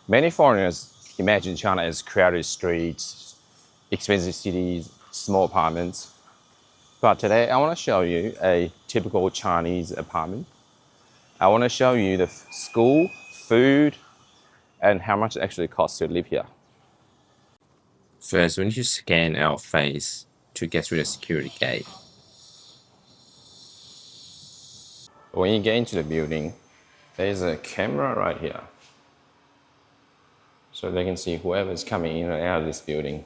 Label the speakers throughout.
Speaker 1: Many foreigners imagine China as crowded streets, expensive cities, small apartments. But today I want to show you a typical Chinese apartment. I want to show you the school, food, and how much it actually costs to live here. First, we need to scan our face to get through the security gate. When you get into the building, there's a camera right here. So they can see whoever's coming in and out of this building.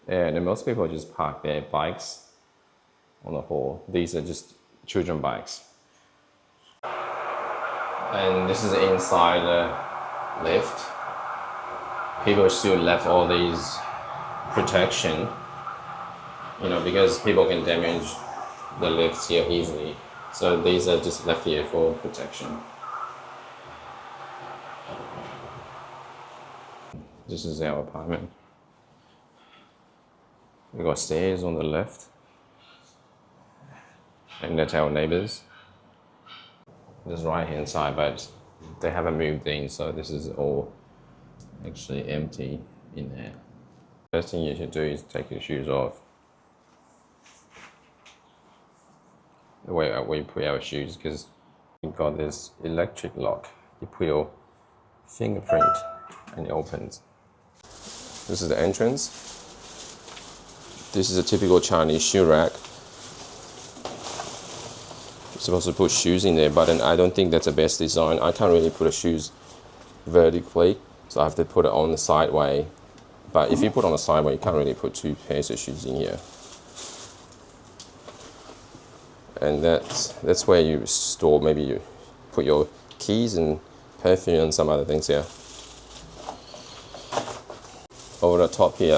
Speaker 1: And most people just park their bikes on the hall. These are just children bikes. And this is inside the lift. People still left all these protection, because people can damage the lifts here easily. So these are just left here for protection. This is our apartment. We got stairs on the left. And that's our neighbors. This right hand side, but they haven't moved in, so this is all actually empty in there. First thing you should do is take your shoes off. The way we put our shoes, because we've got this electric lock. You put your fingerprint and it opens. This is the entrance. This is a typical Chinese shoe rack. You're supposed to put shoes in there, but then I don't think that's the best design. I can't really put the shoes vertically, so I have to put it on the sideway. But if you put on the sideway, you can't really put two pairs of shoes in here. And that's where you store, maybe you put your keys and perfume and some other things here. Over the top here,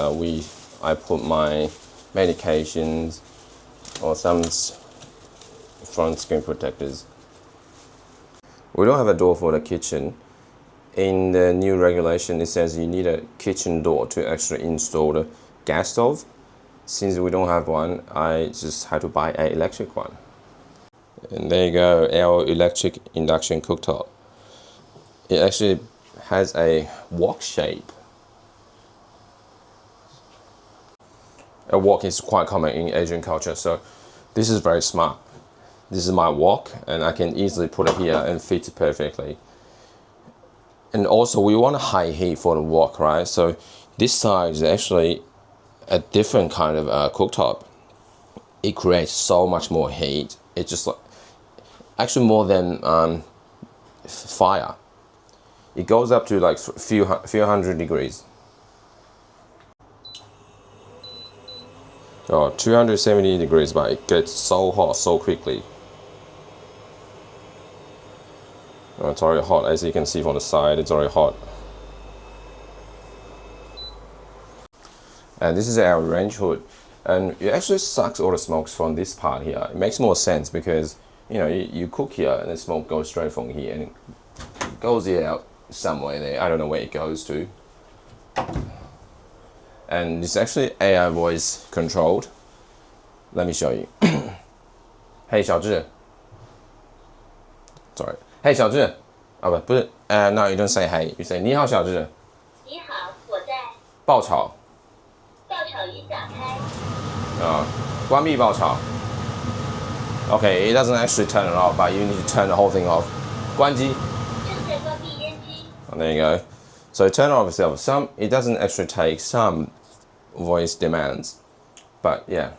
Speaker 1: I put my medications or some front screen protectors. We don't have a door for the kitchen. In the new regulation, it says you need a kitchen door to actually install the gas stove. Since we don't have one, I just had to buy an electric one. And there you go, our electric induction cooktop. It actually has a wok shape. A wok is quite common in Asian culture, so this is very smart. This is my wok, and I can easily put it here and fit it perfectly. And also, we want a high heat for the wok, right? So this side is actually a different kind of cooktop. It creates so much more heat. It's just like, actually more than fire. It goes up to like few hundred degrees. Oh, 270 degrees, but it gets so hot so quickly. Oh, it's already hot, as you can see from the side, it's already hot. And this is our range hood. And it actually sucks all the smokes from this part here. It makes more sense because, you cook here and the smoke goes straight from here and it goes out somewhere there. I don't know where it goes to. And it's actually AI voice controlled. Let me show you. Hey, 小智. Sorry. Hey, 小智. Oh, but no, you don't say hey. You say 你好，小智.
Speaker 2: 你好，我在。
Speaker 1: 爆炒。
Speaker 2: 爆炒语打开。
Speaker 1: 关闭爆炒. Okay, it doesn't actually turn it off, but you need to turn the whole thing off. 关机.
Speaker 2: 正在关闭烟机.
Speaker 1: Oh, there you go. So turn it off itself. It doesn't actually take some voice demands, but yeah.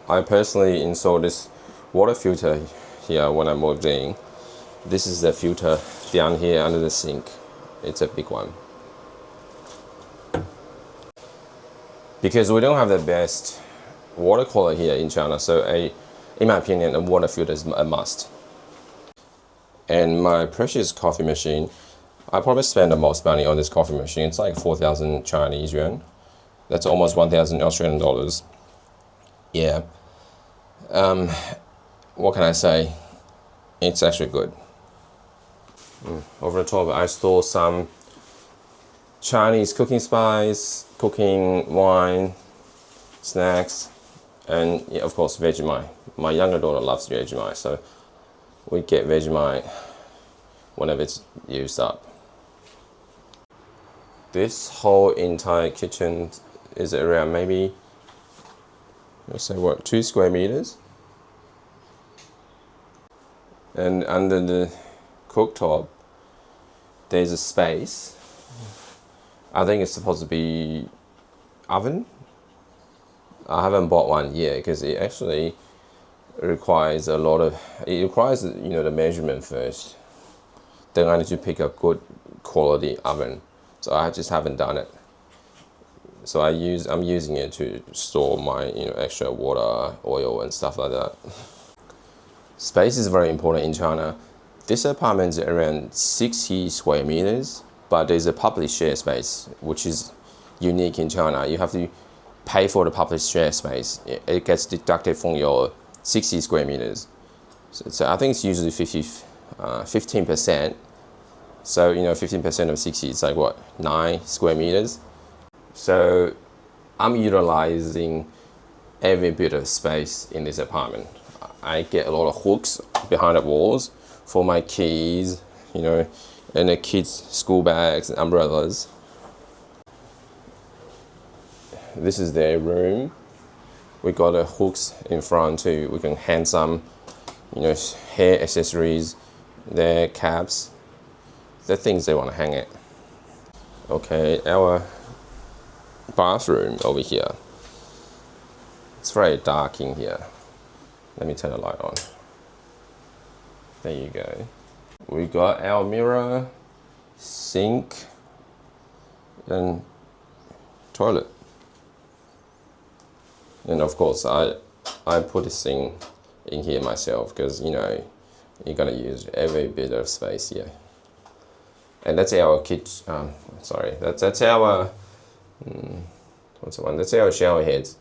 Speaker 1: I personally installed this water filter here when I moved in. This is the filter down here under the sink. It's a big one. Because we don't have the best water quality here in China, so in my opinion, a water filter is a must. And my precious coffee machine, I probably spend the most money on this coffee machine. It's like 4,000 Chinese yuan. That's almost 1,000 Australian dollars. Yeah. What can I say? It's actually good. Over the top, I store some Chinese cooking spice, cooking wine, snacks, and yeah, of course Vegemite. My younger daughter loves Vegemite, so we get Vegemite whenever it's used up. This whole entire kitchen is around maybe, let's say what, 2 square meters. And under the cooktop, there's a space. I think it's supposed to be oven. I haven't bought one yet because it actually requires a lot of, it requires, the measurement first. Then I need to pick a good quality oven. So I just haven't done it. So I'm using it to store my, extra water, oil and stuff like that. Space is very important in China. This apartment is around 60 square meters, but there's a public share space, which is unique in China. You have to pay for the public share space. It gets deducted from your 60 square meters. So I think it's usually 15%. So, 15% of 60 is like what, 9 square meters? So I'm utilizing every bit of space in this apartment. I get a lot of hooks behind the walls for my keys, and the kids' school bags and umbrellas. This is their room. We got the hooks in front too. We can hang some, hair accessories, their caps, the things they want to hang it. Okay, our bathroom over here. It's very dark in here. Let me turn the light on. There you go. We got our mirror, sink, and toilet. And of course, I put this thing in here myself because, you're gonna use every bit of space here. And that's our kitchen, that's our, what's the one? That's our shower heads.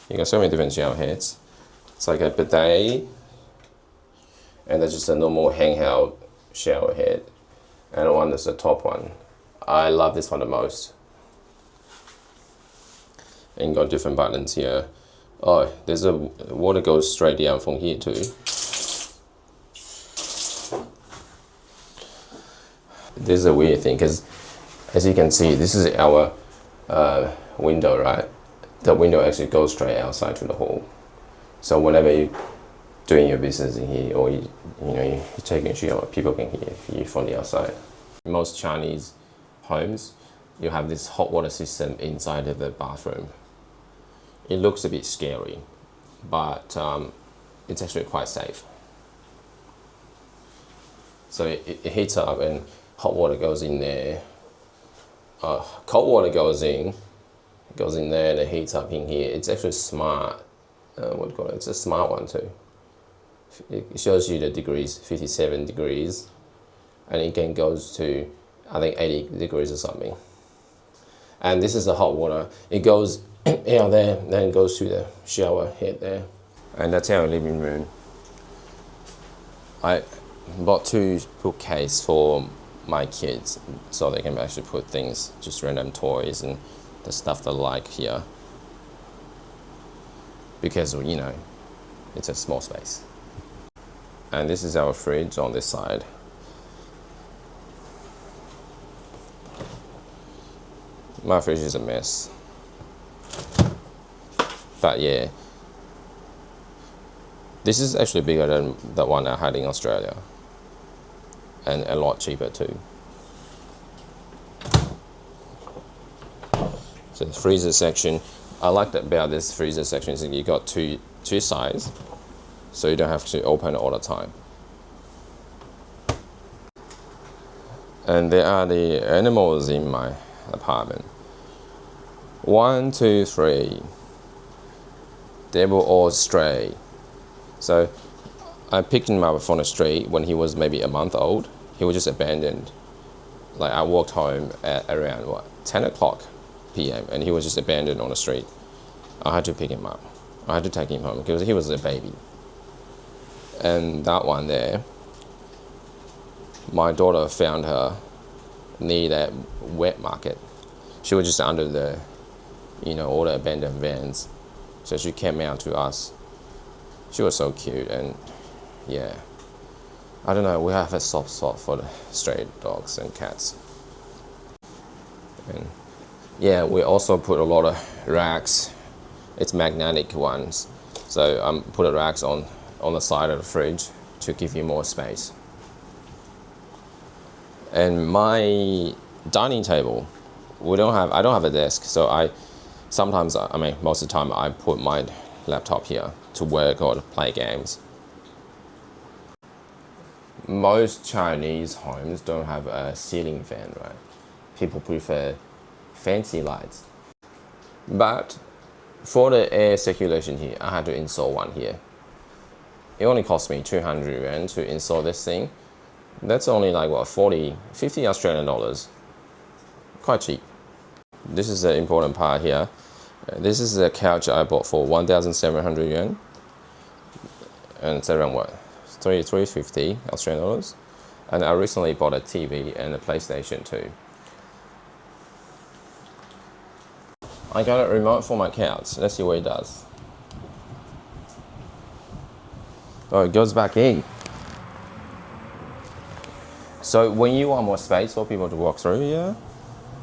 Speaker 1: You got so many different shower heads. It's like a bidet, and that's just a normal handheld shower head. And the one that's the top one. I love this one the most. And you got different buttons here. Oh, there's a water goes straight down from here too. This is a weird thing because, as you can see, this is our window, right? The window actually goes straight outside to the hall. So whenever you're doing your business in here, or you're taking a shower, people can hear you from the outside. In most Chinese homes, you have this hot water system inside of the bathroom. It looks a bit scary, but it's actually quite safe. So it heats up and hot water goes in there. Cold water goes in there and it heats up in here. It's actually smart. What do you call it? It's a smart one too. It shows you the degrees, 57 degrees, and it can goes to, I think, 80 degrees or something. And this is the hot water. It goes out there, then goes to the shower head there. And that's our living room. I bought 2 bookcases for my kids so they can actually put things, just random toys and the stuff they like here. Because, it's a small space. And this is our fridge on this side. My fridge is a mess. But yeah, this is actually bigger than the one I had in Australia. And a lot cheaper too. So the freezer section, I like that about this freezer section is that you got two sides, so you don't have to open it all the time. And there are the animals in my apartment. 1, 2, 3. They were all stray. So I picked him up from the street when he was maybe a month old. He was just abandoned. Like I walked home at around 10 o'clock p.m. and he was just abandoned on the street. I had to pick him up. I had to take him home because he was a baby. And that one there, my daughter found her near that wet market. She was just under the, all the abandoned vans. So she came out to us. She was so cute, and yeah. I don't know, we have a soft spot for the stray dogs and cats. Yeah, we also put a lot of racks. It's magnetic ones, so put the racks on the side of the fridge to give you more space. And my dining table, I don't have a desk, so I mean most of the time I put my laptop here to work or to play games. Most Chinese homes don't have a ceiling fan, right? People prefer fancy lights. But for the air circulation here, I had to install one here. It only cost me 200 yuan to install this thing. That's only like what, 40, 50 Australian dollars. Quite cheap. This is the important part here. This is the couch I bought for 1,700 yuan. And it's around what? 350 Australian dollars. And I recently bought a TV and a PlayStation too. I got a remote for my couch. Let's see what it does. Oh, it goes back in. So when you want more space for people to walk through here,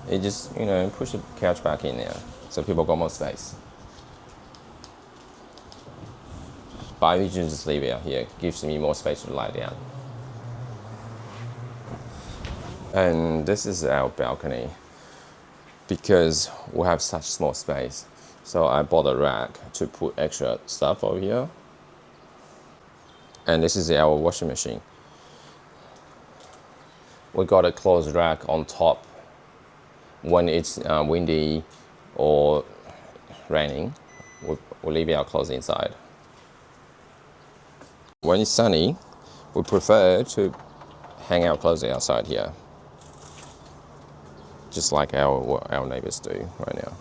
Speaker 1: it just, push the couch back in there. So people got more space. But I usually just leave it out here. It gives me more space to lie down. And this is our balcony. Because we have such small space. So I bought a rack to put extra stuff over here. And this is our washing machine. We got a closed rack on top. When it's windy or raining, we leave our clothes inside. When it's sunny, we prefer to hang our clothes outside here. Just like our neighbors do right now.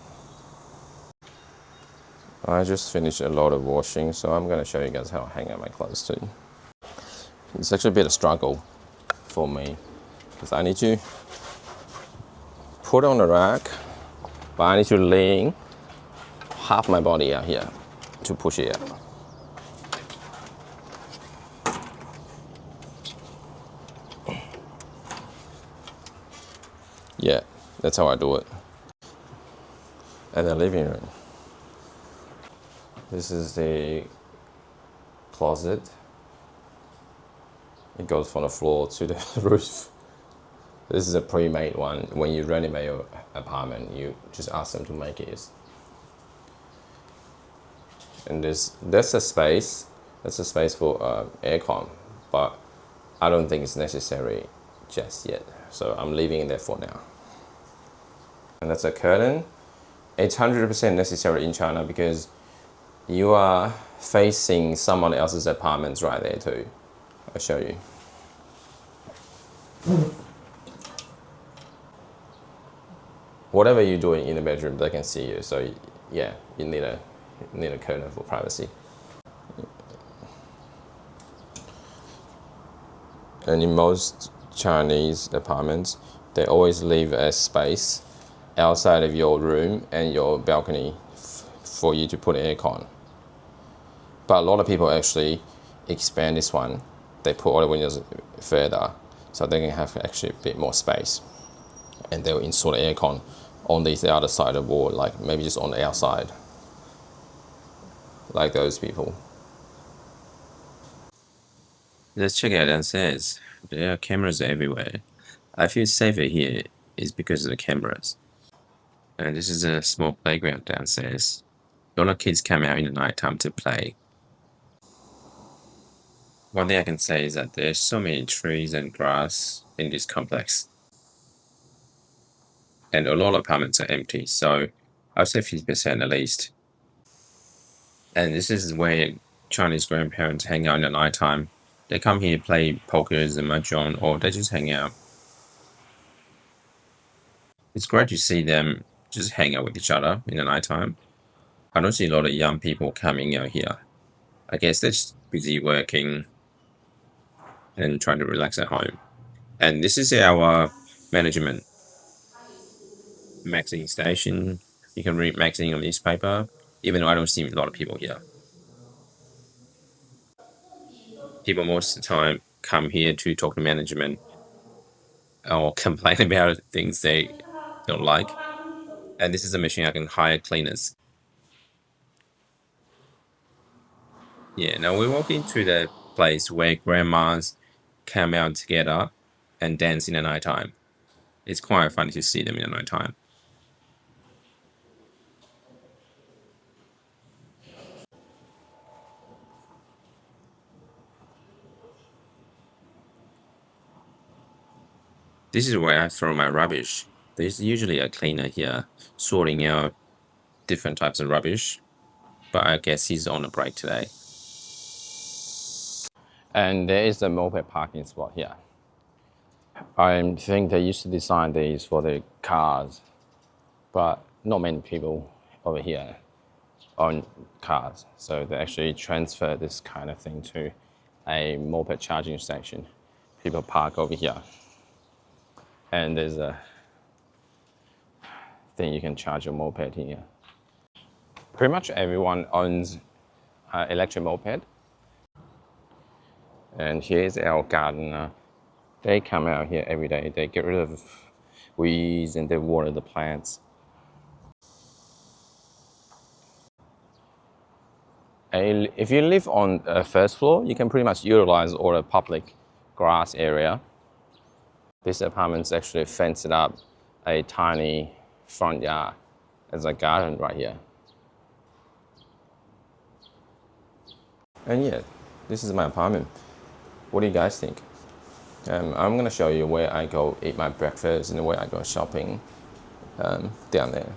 Speaker 1: I just finished a lot of washing, so I'm going to show you guys how I hang out my clothes too. It's actually a bit of struggle for me because I need to put on the rack, but I need to lean half my body out here to push it out. Yeah, that's how I do it. And the living room. This is the closet. It goes from the floor to the roof. This is a pre-made one. When you renovate your apartment, you just ask them to make it. And that's a space. That's a space for aircon, but I don't think it's necessary just yet. So I'm leaving it there for now. And that's a curtain. It's 100% necessary in China because you are facing someone else's apartments right there too. I'll show you. Whatever you're doing in the bedroom, they can see you. So yeah, you need a curtain for privacy. And in most Chinese apartments, they always leave a space outside of your room and your balcony for you to put aircon. But a lot of people actually expand this one. They put all the windows further so they can have actually a bit more space. And they'll install aircon on the other side of the wall, like maybe just on the outside. Like those people. Let's check out downstairs. There are cameras everywhere. I feel safer here is because of the cameras. And this is a small playground downstairs. A lot of kids come out in the night time to play. One thing I can say is that there's so many trees and grass in this complex. And a lot of apartments are empty, so I'd say 50% at least. And this is where Chinese grandparents hang out in the night time. They come here, play pokers and mahjong, or they just hang out. It's great to see them just hang out with each other in the nighttime. I don't see a lot of young people coming out here. I guess they're just busy working and trying to relax at home. And this is our management magazine station. You can read magazine on newspaper, even though I don't see a lot of people here. People most of the time come here to talk to management or complain about things they
Speaker 3: don't like. And this is a machine I can hire cleaners. Yeah, now we walk into the place where grandmas come out together and dance in the nighttime. It's quite funny to see them in the nighttime. This is where I throw my rubbish. There's usually a cleaner here sorting out different types of rubbish, but I guess he's on a break today.
Speaker 1: And there is a moped parking spot here. I think they used to design these for the cars, but not many people over here own cars. So they actually transfer this kind of thing to a moped charging station. People park over here. And there's a thing you can charge your moped here. Pretty much everyone owns an electric moped. And here's our gardener. They come out here every day. They get rid of weeds and they water the plants. If you live on the first floor, you can pretty much utilize all the public grass area. This apartment's actually fenced up a tiny front yard. There's a garden right here. And yeah, this is my apartment. What do you guys think? I'm gonna show you where I go eat my breakfast and where I go shopping down there.